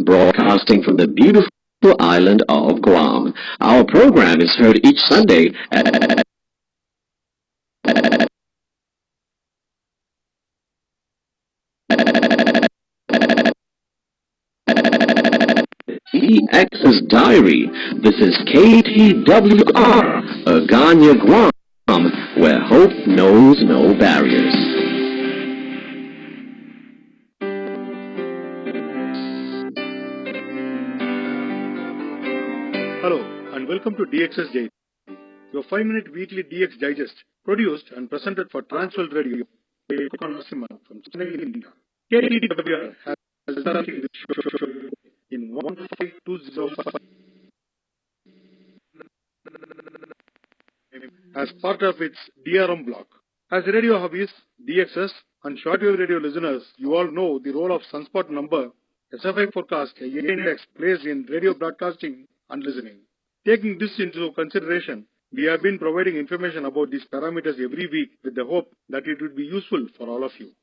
broadcasting from the beautiful island of Guam. Our program is heard each Sunday at Dxers Diary. This is KTWR, Agana, Guam, where hope knows no barriers. Hello and welcome to Dxers Day, your 5-minute weekly DX digest, produced and presented for Transworld Radio from Chennai, India. KTWR has started this show in 15205 as part of its DRM block. As radio hobbies, Dxers and shortwave radio listeners, you all know the role of sunspot number, SFI forecast, a index plays in radio broadcasting and listening. Taking this into consideration, we have been providing information about these parameters every week with the hope that it would be useful for all of you.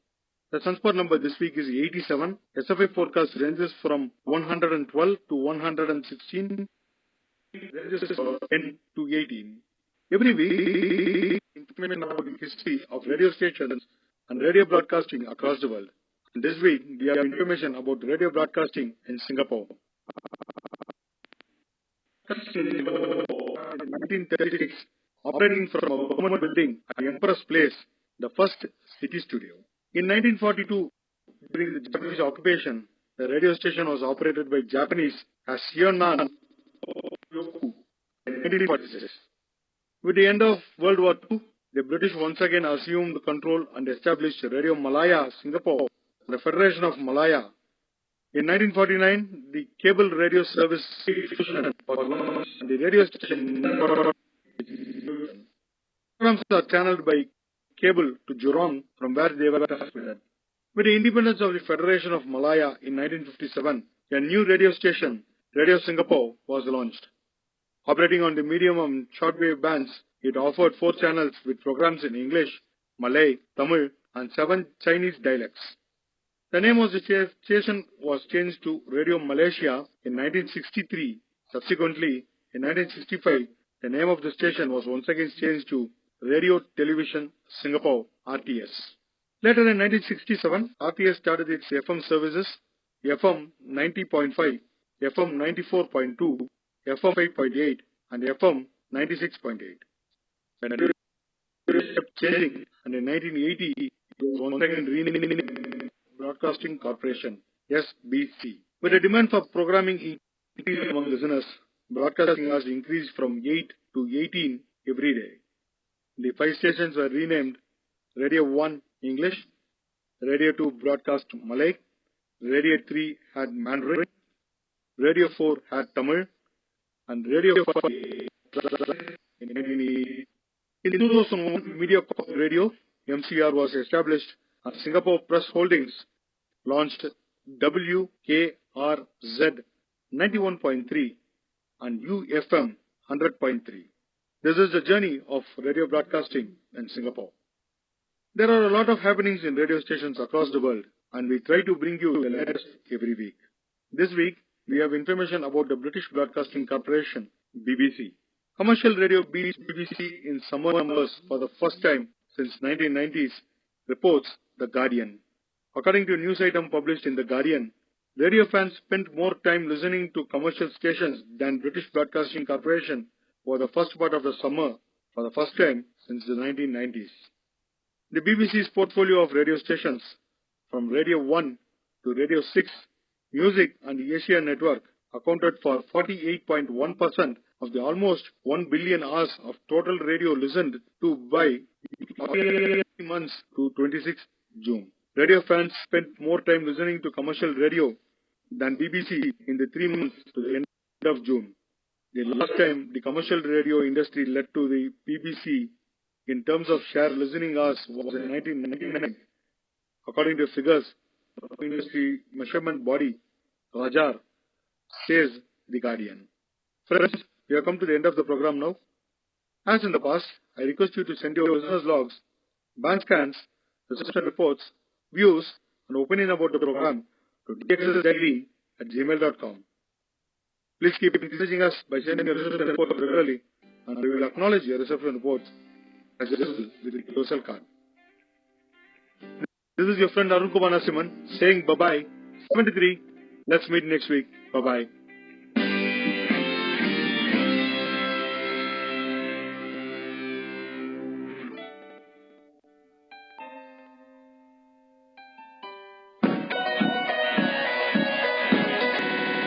The sunspot number this week is 87. SFI forecast ranges from 112 to 116, ranges from 10 to 18. Every week, information about the history of radio stations and radio broadcasting across the world. And this week, we have information about radio broadcasting in Singapore. In 1936, operating from a government building at Empress Place, the first city studio. In 1942, during the Japanese occupation, the radio station was operated by Japanese as Sionan in 1946. With the end of World War II, the British once again assumed control and established Radio Malaya, Singapore, the Federation of Malaya. In 1949, the cable radio service was launched and the radio station programs are channeled by cable to Jurong, from where they were transmitted. With the independence of the Federation of Malaya in 1957, a new radio station, Radio Singapore, was launched. Operating on the medium and shortwave bands, it offered 4 channels with programs in English, Malay, Tamil, and 7 Chinese dialects. The name of the station was changed to Radio Malaysia in 1963. Subsequently, in 1965, the name of the station was once again changed to Radio Television Singapore, RTS. Later in 1967, RTS started its FM services, FM 90.5, FM 94.2, FM 5.8, and FM 96.8. When it kept changing, and in 1980, it was once again renamed Broadcasting Corporation, SBC. With the demand for programming increased among listeners, broadcasting hours increased from 8 to 18 every day. The 5 stations were renamed Radio 1 English, Radio 2 Broadcast Malay, Radio 3 had Mandarin, Radio 4 had Tamil, and Radio 5 in 1980. In 2001, Media Corp Radio, MCR, was established and Singapore Press Holdings launched WKRZ 91.3 and UFM 100.3. This is the journey of radio broadcasting in Singapore. There are a lot of happenings in radio stations across the world, and we try to bring you the latest every week. This week, we have information about the British Broadcasting Corporation, BBC. Commercial radio beats BBC in summer numbers for the first time since 1990s, reports The Guardian. According to a news item published in The Guardian, radio fans spent more time listening to commercial stations than British Broadcasting Corporation for the first part of the summer for the first time since the 1990s. The BBC's portfolio of radio stations, from Radio 1 to Radio 6, Music and the Asia Network, accounted for 48.1% of the almost 1 billion hours of total radio listened to by months to 26 June. Radio fans spent more time listening to commercial radio than BBC in the 3 months to the end of June. The last time the commercial radio industry led to the BBC in terms of share listening hours was in 1999. According to figures of the industry measurement body, Rajar, says The Guardian. Friends, we have come to the end of the program now. As in the past, I request you to send your listeners' logs, band scans, reception reports, views, and opinion about the program to Dxers Diary reception@gmail.com. Please keep messaging us by sending your reception report regularly, and we will acknowledge your reception reports as well with the social card. This is your friend Arun Kumar Narasimhan saying bye-bye. 73. Let's meet next week. Bye-bye.